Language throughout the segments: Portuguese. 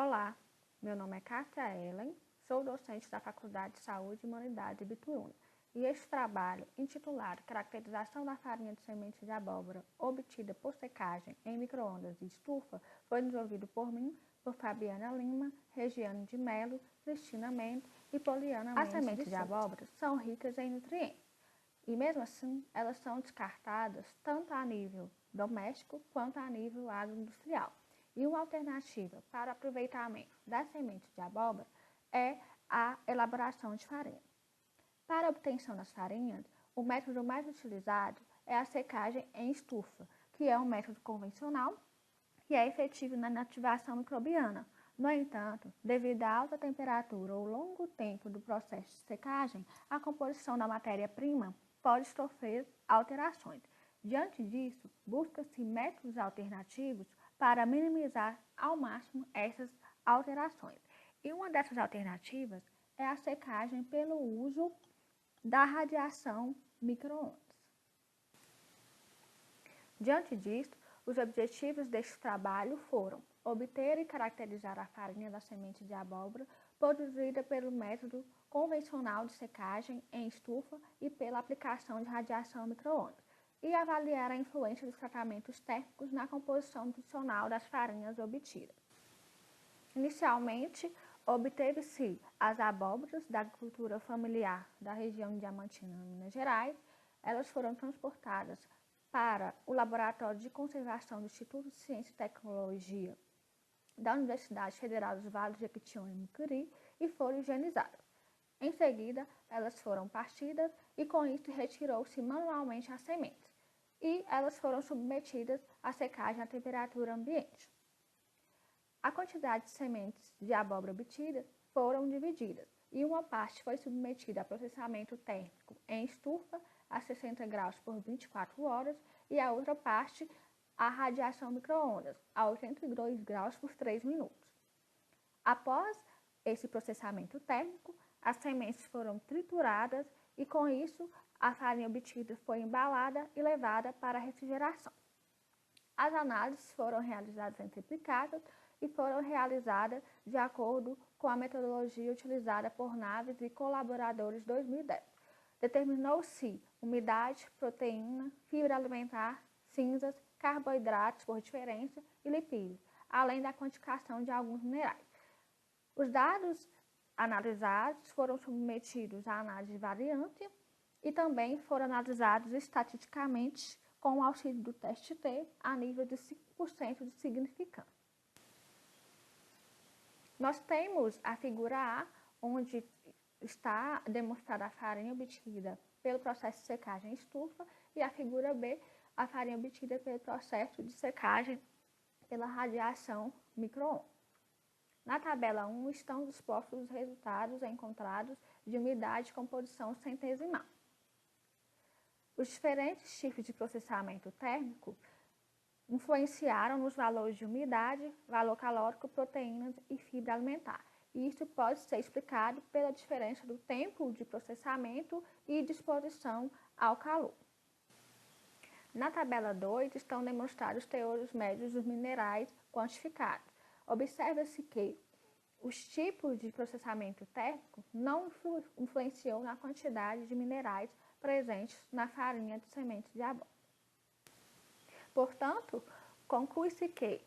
Olá, meu nome é Kátia Ellen, sou docente da Faculdade de Saúde e Humanidade de Bituína e este trabalho, intitulado Caracterização da farinha de semente de abóbora obtida por secagem em micro-ondas de estufa, foi desenvolvido por mim, por Fabiana Lima, Regiane de Melo, Cristina Mendes e Poliana Mendes. As sementes de abóbora são ricas em nutrientes e, mesmo assim, elas são descartadas tanto a nível doméstico quanto a nível agroindustrial. E uma alternativa para o aproveitamento das sementes de abóbora é a elaboração de farinha. Para a obtenção das farinhas, o método mais utilizado é a secagem em estufa, que é um método convencional que é efetivo na inativação microbiana. No entanto, devido à alta temperatura ou longo tempo do processo de secagem, a composição da matéria-prima pode sofrer alterações. Diante disso, busca-se métodos alternativos para minimizar ao máximo essas alterações. E uma dessas alternativas é a secagem pelo uso da radiação micro-ondas. Diante disso, os objetivos deste trabalho foram obter e caracterizar a farinha da semente de abóbora produzida pelo método convencional de secagem em estufa e pela aplicação de radiação micro-ondas, e avaliar a influência dos tratamentos térmicos na composição nutricional das farinhas obtidas. Inicialmente, obteve-se as abóboras da agricultura familiar da região de Diamantina, Minas Gerais. Elas foram transportadas para o Laboratório de Conservação do Instituto de Ciência e Tecnologia da Universidade Federal dos Vales de Jequitinhonha e Mucuri e foram higienizadas. Em seguida, elas foram partidas e com isso retirou-se manualmente as sementes e elas foram submetidas à secagem à temperatura ambiente. A quantidade de sementes de abóbora obtidas foram divididas e uma parte foi submetida a processamento térmico em estufa a 60 graus por 24 horas e a outra parte à radiação micro-ondas a 82 graus por 3 minutos. Após esse processamento térmico, as sementes foram trituradas e, com isso, a farinha obtida foi embalada e levada para a refrigeração. As análises foram realizadas em triplicadas e foram realizadas de acordo com a metodologia utilizada por Naves e colaboradores 2010. Determinou-se umidade, proteína, fibra alimentar, cinzas, carboidratos por diferença e lipídios, além da quantificação de alguns minerais. Os dados analisados foram submetidos à análise variante e também foram analisados estatisticamente com o auxílio do teste T a nível de 5% de significância. Nós temos a figura A, onde está demonstrada a farinha obtida pelo processo de secagem em estufa, e a figura B, a farinha obtida pelo processo de secagem pela radiação micro-ondas. Na tabela 1 estão dispostos os resultados encontrados de umidade e composição centesimal. Os diferentes tipos de processamento térmico influenciaram nos valores de umidade, valor calórico, proteínas e fibra alimentar. E isso pode ser explicado pela diferença do tempo de processamento e disposição ao calor. Na tabela 2 estão demonstrados os teores médios dos minerais quantificados. Observa-se que os tipos de processamento térmico não influenciam na quantidade de minerais presentes na farinha de semente de abóbora. Portanto, conclui-se que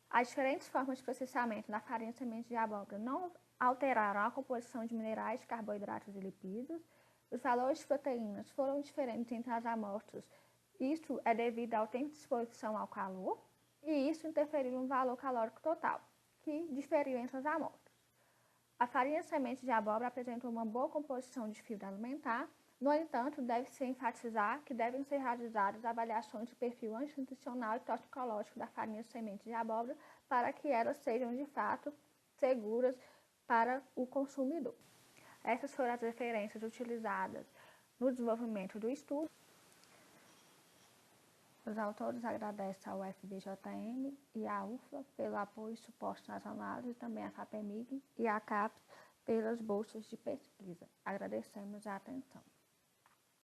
as diferentes formas de processamento da farinha de semente de abóbora não alteraram a composição de minerais, carboidratos e lipídios. Os valores de proteínas foram diferentes entre as amostras. Isso é devido ao tempo de exposição ao calor e isso interferiu no valor calórico total, que diferiu entre as amostras. A farinha de semente de abóbora apresenta uma boa composição de fibra alimentar. No entanto, deve-se enfatizar que devem ser realizadas avaliações de perfil antinutricional e toxicológico da farinha de semente de abóbora para que elas sejam, de fato, seguras para o consumidor. Essas foram as referências utilizadas no desenvolvimento do estudo. Os autores agradecem ao FBJM e à UFLA pelo apoio e suporte nas análises, também à FAPEMIG e à CAPES pelas bolsas de pesquisa. Agradecemos a atenção.